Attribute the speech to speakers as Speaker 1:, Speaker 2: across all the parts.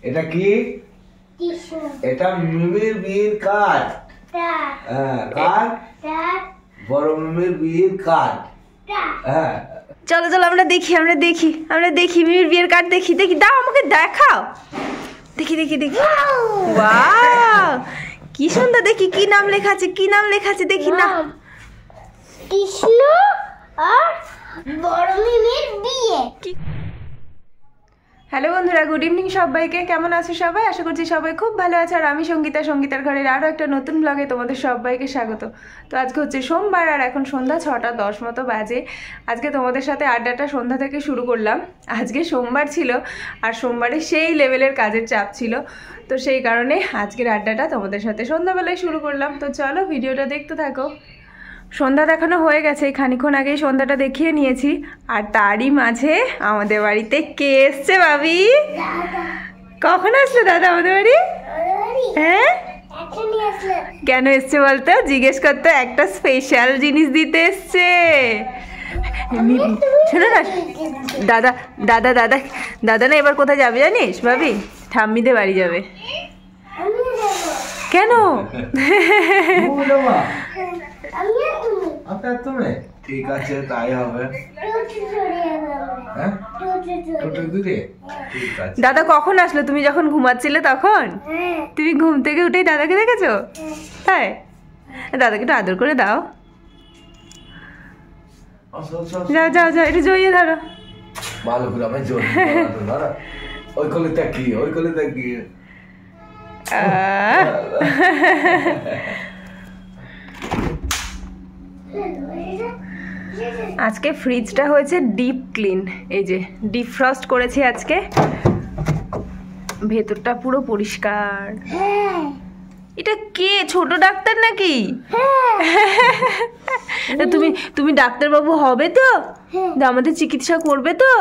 Speaker 1: এটা কি? এটা মিমির বিয়ের কার্ড। হ্যাঁ, কার্ড। বড় মিমির বিয়ের কার্ড। হ্যাঁ,
Speaker 2: চলো চলো আমরা দেখি মিমির বিয়ের কার্ড দেখি। দাও আমাকে দেখাও। দেখি ওয়াও, কি সুন্দর। দেখি কি নাম লেখা আছে দেখি না।
Speaker 3: কৃষ্ণ আর বড় মিমির বিয়ে।
Speaker 2: হ্যালো বন্ধুরা, গুড ইভিনিং সবাইকে। কেমন আছো সবাই? আশা করছি সবাই খুব ভালো আছে। আর আমি সঙ্গীতার ঘরের আরও একটা নতুন ব্লগে তোমাদের সবাইকে স্বাগত। তো আজকে হচ্ছে সোমবার, আর এখন সন্ধ্যা 6:10 মতো বাজে। আজকে তোমাদের সাথে আড্ডাটা সন্ধ্যা থেকে শুরু করলাম। আজকে সোমবার ছিল, আর সোমবারে সেই লেভেলের কাজের চাপ ছিল, তো সেই কারণে আজকের আড্ডাটা তোমাদের সাথে সন্ধ্যাবেলায় শুরু করলাম। তো চলো ভিডিওটা দেখতে থাকো। সন্ধ্যা দেখানো হয়ে গেছে, খানিক্ষণ আগেই সন্ধ্যাটা দেখিয়ে নিয়েছি। আর তারই মাঝে আমাদের বাড়িতে কে এসছে ভাবি? কখন আসলো দাদা আমাদের বাড়ি? হ্যাঁ, কেন এসছে বলতো? জিজ্ঞেস করতো। একটা স্পেশাল জিনিস দিতে এসছে। শোনো না দাদা দাদা দাদা দাদা না এবার কোথায় যাবে জানিস ভাবি? ঠাম্মিদের বাড়ি যাবে। কেন?
Speaker 1: ঠিক আছে, তাই হবে।
Speaker 2: দাদা কখন আসলো? তুমি যখন ঘুমাচ্ছিলে তখন? তুমি ঘুম থেকে উঠেই দাদাকে দেখেছো? তাই দাদাকে একটু আদর করে দাও। যাও যাও যাও, একটু জড়িয়ে ধরো।
Speaker 1: ভালো করে আমি জড়িয়ে ওই কোলে তাকিয়ে।
Speaker 2: আজকে ফ্রিজটা হয়েছে ডিপ ক্লিন। এই যে ডিপ ফ্রস্ট করেছি আজকে, ভেতরটা পুরো পরিষ্কার। এটা কে? ছোট ডাক্তার নাকি? তুমি ডাক্তারবাবু হবে তো? আমাদের চিকিৎসা করবে তো?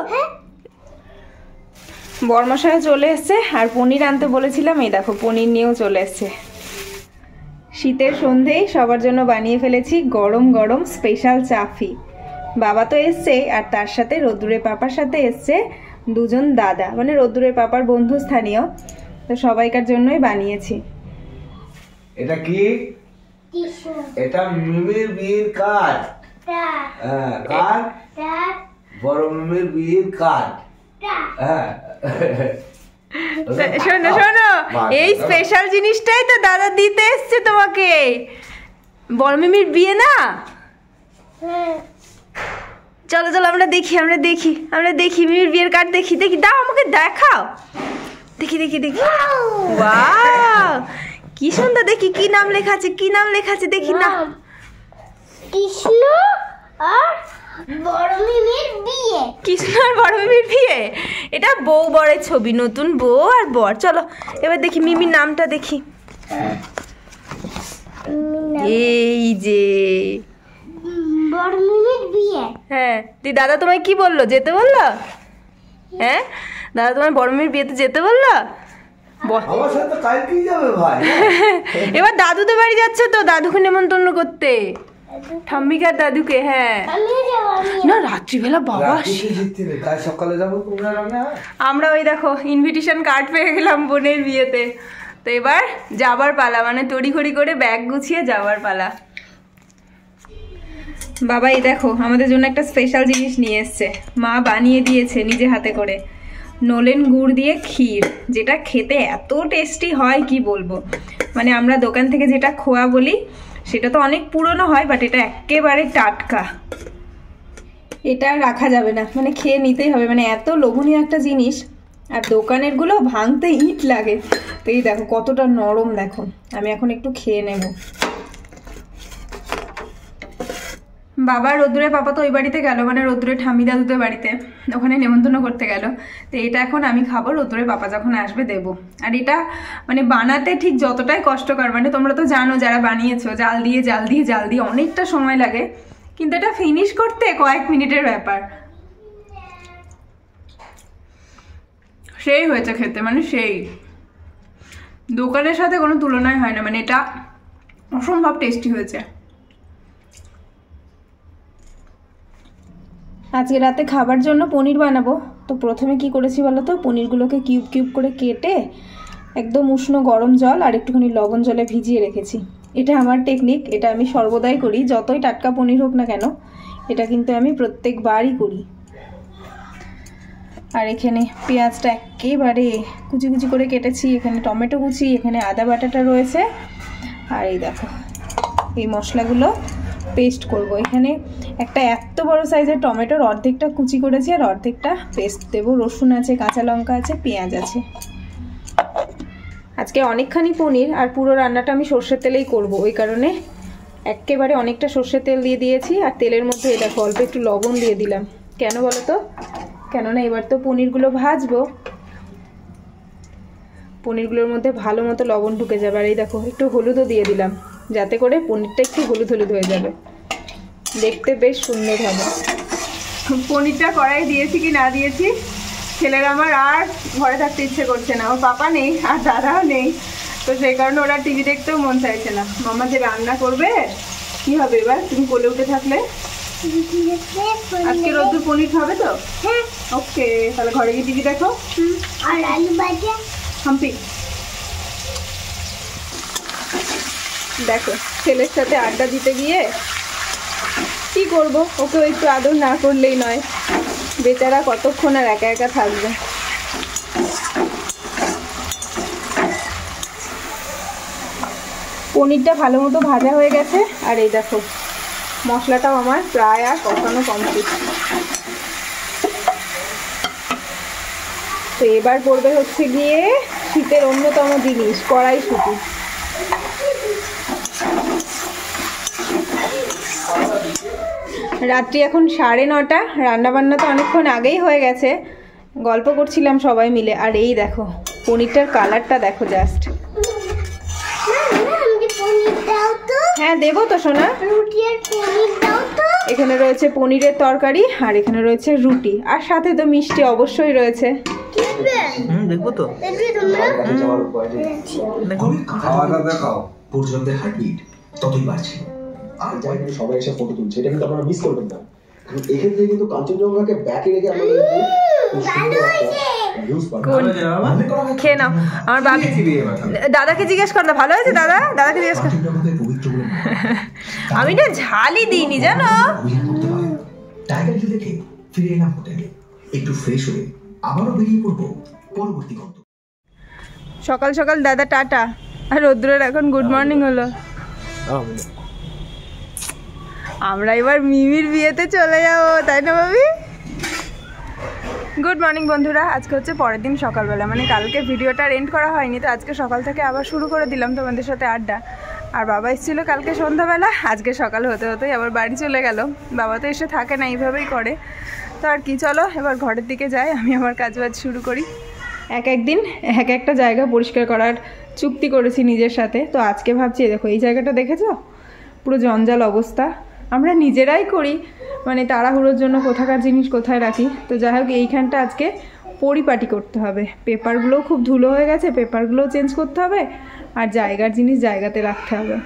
Speaker 2: বরমশাই চলে এসছে, আর পনির আনতে বলেছিলাম, এই দেখো পনির নিয়েও চলে এসছে। শীতের সন্ধেই সবার জন্য বানিয়ে ফেলেছি গরম গরম স্পেশাল চাফি। বাবা তো এসছে, আর তার সাথে রোদ্দুরের পাপার সাথে এসছে দুজন দাদা, মানে রোদ্দুরের পাপার বন্ধু স্থানীয়, তো সবাইকার জন্যই বানিয়েছি।
Speaker 1: এটা কি? এটা মিমির বিয়ের কার্ড। হ্যাঁ, কার্ড। বড় মিমির বিয়ের কার্ড। হ্যাঁ,
Speaker 2: শোনো শোনো, এই স্পেশাল জিনিসটাই তো দাদা দিতে এসছে তোমাকে। বড় মিমির বিয়ে না? চলো চলো আমরা দেখি মিমির বিয়ের কার্ড দেখি। দাও আমাকে দেখাও। দেখি ওয়াও, কি সুন্দর। দেখি কি নাম লেখা আছে দেখি না।
Speaker 3: কৃষ্ণ আর বড় মিমির বিয়ে।
Speaker 2: কৃষ্ণ আর বড় মিমির বিয়ে? এটা বউ বরের ছবি, নতুন বউ আর বর। চলো এবার দেখি মিমির নামটা দেখি। এই যে
Speaker 3: বড় মিমির বিয়ে।
Speaker 2: হ্যাঁ, দাদা তোমায় কি বললো? যেতে বললো? হ্যাঁ, দাদা তোমায় বড় মিমির বিয়েতে যেতে বললো?
Speaker 1: আমার সাথে কালকেই যাবে ভাই।
Speaker 2: এবার দাদুদের বাড়ি যাচ্ছে তো, দাদুকে নেমন্তন্ন করতে, ঠাম্মিকার দাদুকে। হ্যাঁ না, রাত্রিবেলা বাবা
Speaker 1: কাল সকালে যাবো।
Speaker 2: আমরা ওই দেখো ইনভিটেশন কার্ড পেয়ে গেলাম বোনের বিয়েতে। তো এবার যাবার পালা, মানে তড়িঘড়ি করে ব্যাগ গুছিয়ে যাওয়ার পালা। বাবা এই দেখো আমাদের জন্য একটা স্পেশাল জিনিস নিয়ে এসছে। মা বানিয়ে দিয়েছে নিজে হাতে করে, নলেন গুড় দিয়ে ক্ষীর, যেটা খেতে এত টেস্টি হয় কি বলবো। মানে আমরা দোকান থেকে যেটা খোয়া বলি সেটা তো অনেক পুরনো হয়, বাট এটা একেবারে টাটকা। এটা রাখা যাবে না, মানে খেয়ে নিতেই হবে, মানে এত লোভনীয় একটা জিনিস। আর দোকানেরগুলো ভাঙতে ইট লাগে। তো এই দেখো কতটা নরম, দেখো। আমি এখন একটু খেয়ে নেব। বাবা রোদ্দুরের পাপা তো ওই বাড়িতে গেল, মানে রোদ্দুরের ঠাম্মি দাদুদের বাড়িতে, ওখানে নেমন্তন্ন করতে গেল। তো এটা এখন আমি খাবো, রোদ্দুরের পাপা যখন আসবে দেবো। আর এটা মানে বানাতে ঠিক যতটাই কষ্টকর, মানে তোমরা তো জানো যারা বানিয়েছো, জাল দিয়ে অনেকটা সময় লাগে, কিন্তু এটা ফিনিশ করতে কয়েক মিনিটের ব্যাপার। সেই হয়েছে খেতে, মানে সেই দোকানের সাথে কোনো তুলনায় হয় না, মানে এটা অসম্ভব টেস্টি হয়েছে। আজকে রাতে খাবার জন্য পনির বানাবো। তো প্রথমে কি করেছি বলো তো, পনিরগুলোকে কিউব কিউব করে কেটে একদম উষ্ণ গরম জল আর একটুখানি লবণ জলে ভিজিয়ে রেখেছি। এটা আমার টেকনিক, এটা আমি সর্বদাই করি, যতই টাটকা পনির হোক না কেন এটা কিন্তু আমি প্রত্যেকবারই করি। আর এখানে পেঁয়াজটা একেবারে কুচি কুচি করে কেটেছি, এখানে টমেটো কুচি, এখানে আদা বাটাটা রয়েছে। আর এই দেখো এই মশলাগুলো পেস্ট করব। এখানে একটা এত বড় সাইজের টমেটোর অর্ধেকটা কুচি করেছি আর অর্ধেকটা পেস্ট দেবো। রসুন আছে, কাঁচা লঙ্কা আছে, পেঁয়াজ আছে। আজকে অনেকখানি পনির আর পুরো রান্নাটা আমি সর্ষের তেলেই করব, ওই কারণে একেবারে অনেকটা সর্ষের তেল দিয়ে দিয়েছি। আর তেলের মধ্যে এটা অল্প একটু লবণ দিয়ে দিলাম। কেন বলো তো, কেননা এবার তো পনিরগুলো ভাজবো, পনিরগুলোর মধ্যে ভালো মতো লবণ ঢুকে যাবে। আর এই দেখো একটু হলুদও দিয়ে দিলাম, যাতে করে পনিরটা একটু হলুদ হলুদ হয়ে যাবে, দেখতে বেশ সুন্দর হবে। পনিরটা কড়াই দিয়েছি কি না দিয়েছি, ছেলের আমার আর ঘরে থাকতে ইচ্ছে করছে না। ওর পাপা নেই আর দাদাও নেই, তো সেই কারণে ওরা টিভি দেখতেও মন চাইছে না। মামা যে রান্না করবে কি হবে এবার, তুমি কোলে উঠে থাকলে। আজকে রোদ্দুর পনির খাবে তো?
Speaker 3: হ্যাঁ।
Speaker 2: ওকে, তাহলে ঘরে গিয়ে টিভি দেখো।
Speaker 3: আর আলু ভাজা
Speaker 2: হাম্পি দেখো, ছেলের সাথে আড্ডা দিতে গিয়ে কি করবো, ওকেও একটু আদর না করলেই নয়। বেচারা কতক্ষণ আর একা একা থাকবে। পনিরটা ভালো মতো ভাজা হয়ে গেছে। আর এই দেখো মশলাটাও আমার প্রায় আর কষানো কমপ্লিট। তো এবার পড়বে হচ্ছে গিয়ে শীতের অন্যতম জিনিস, কড়াইশুঁটি। রাত্রি এখন 9:30, রান্নাবান্না তো অনেকক্ষণ আগেই হয়ে গেছে, গল্প করছিলাম সবাই মিলে। আর এই দেখো পনিরটার কালারটা দেখো জাস্ট। হ্যাঁ দেবো তো সোনা, এখানে রয়েছে পনিরের তরকারি আর এখানে রয়েছে রুটি, আর সাথে তো মিষ্টি অবশ্যই রয়েছে।
Speaker 4: দেখবো তো,
Speaker 1: খাওয়াটা দেখাও।
Speaker 4: পর্যন্তের হার্টবিট ততই বাড়ছে।
Speaker 5: আর যাই কিন্তু সবাই এসে ফটো তুলছে, এটা কিন্তু আপনারা মিস করবেন না। এক্ষেত্রে কিন্তু কাঞ্চনজঙ্ঘাকে ব্যাকে রেখে আমরা
Speaker 2: খেয়ে নাও। আমার বাবি দাদাকে জিজ্ঞেস কর না, ভালো হয়েছে দাদা, দাদাকে জিজ্ঞেস কর। আমি না ঝালই দিইনি জানো।
Speaker 4: টাইগার হিল দেখে ফিরে এলাম হোটেলে, একটু ফ্রেশ হয়ে আবারও বেরিয়ে পড়বো পরবর্তী গন্তব্য।
Speaker 2: সকাল সকাল দাদা টাটা, আর রৌদ্রের এখন গুড মর্নিং হলো। আমরা এবার মিমির বিয়েতে চলে যাবো, তাই না ভাবি? গুড মর্নিং বন্ধুরা, আজকে হচ্ছে পরের দিন সকালবেলা, মানে কালকে ভিডিওটা এন্ড করা হয়নি, তো আজকে সকাল থেকে আবার শুরু করে দিলাম তোমাদের সাথে আড্ডা। আর বাবা এসেছিলো কালকে সন্ধ্যাবেলা, আজকে সকাল হতে হতেই আবার বাড়ি চলে গেল। বাবা তো এসে থাকে না, এইভাবেই করে। তো আর কি, চলো এবার ঘরের দিকে যাই, আমি আমার কাজবাজ শুরু করি। একদিন এক একটা জায়গা পরিষ্কার করার চুক্তি করেছি নিজের সাথে। তো আজকে ভাবছি দেখো এই জায়গাটা দেখেছো, পুরো জঞ্জাল অবস্থা। আমরা নিজেরাই করি, মানে তাড়াহুড়োর জন্য কোথাকার জিনিস কোথায় রাখি। তো যাই হোক এইখানটা আজকে পরিপাটি করতে হবে। পেপারগুলোও খুব ধুলো হয়ে গেছে, পেপারগুলোও চেঞ্জ করতে হবে, আর জায়গার জিনিস জায়গাতে রাখতে হবে।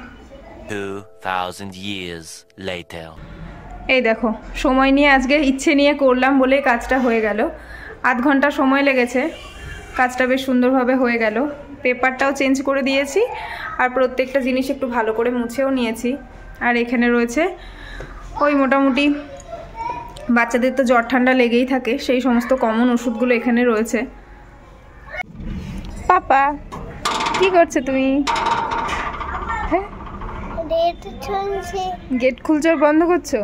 Speaker 6: 2000 years later.
Speaker 2: এই দেখো সময় নিয়ে আজকে ইচ্ছে নিয়ে করলাম বলে কাজটা হয়ে গেল। আধ ঘন্টা সময় লেগেছে, কাজটা বেশ সুন্দরভাবে হয়ে গেল। পেপারটাও চেঞ্জ করে দিয়েছি আর প্রত্যেকটা জিনিস একটু ভালো করে মুছেও নিয়েছি। আর এখানে রয়েছে ওই মোটামুটি বাচ্চাদের তো জ্বর ঠান্ডা লেগেই থাকে, সেই সমস্ত কমন ওষুধগুলো এখানে রয়েছে। পাপা কি করছো তুমি? হ্যাঁ গেট খুলছো আর বন্ধ করছো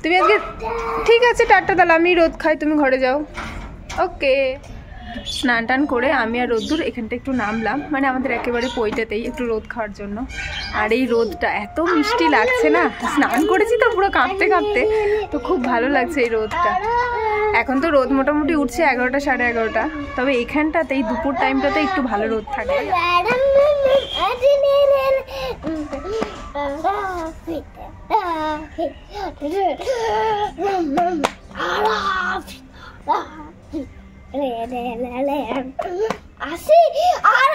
Speaker 2: তুমি আজকে? ঠিক আছে টাটা, তাহলে আমি রোদ খাই, তুমি ঘরে যাও। ওকে। স্নান টান করে আমি আর রোদ্দুর এখানটা একটু নামলাম, মানে আমাদের একেবারে পইটাতেই একটু রোদ খাওয়ার জন্য। আর এই রোদটা এত মিষ্টি লাগছে না, স্নান করেছি তো পুরো কাঁপতে কাঁপতে, তো খুব ভালো লাগছে এই রোদটা। এখন তো রোদ মোটামুটি উঠছে 11টা 11:30, তবে এখানটাতে এই দুপুর টাইমটাতে একটু ভালো রোদ থাকে।
Speaker 3: আসি আর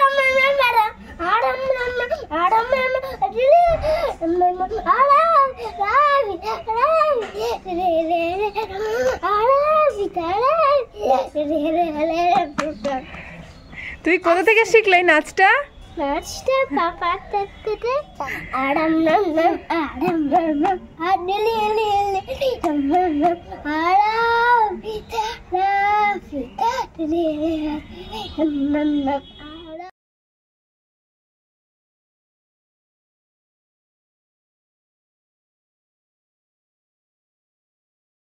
Speaker 2: তুই কোথা থেকে শিখলে এই নাচটা?
Speaker 3: নাচটা পাপা তাতে আরাম নাম নাম আরাম নাম নাম আডলি এলি এলি আরাম পিতা পিতা নাম নাম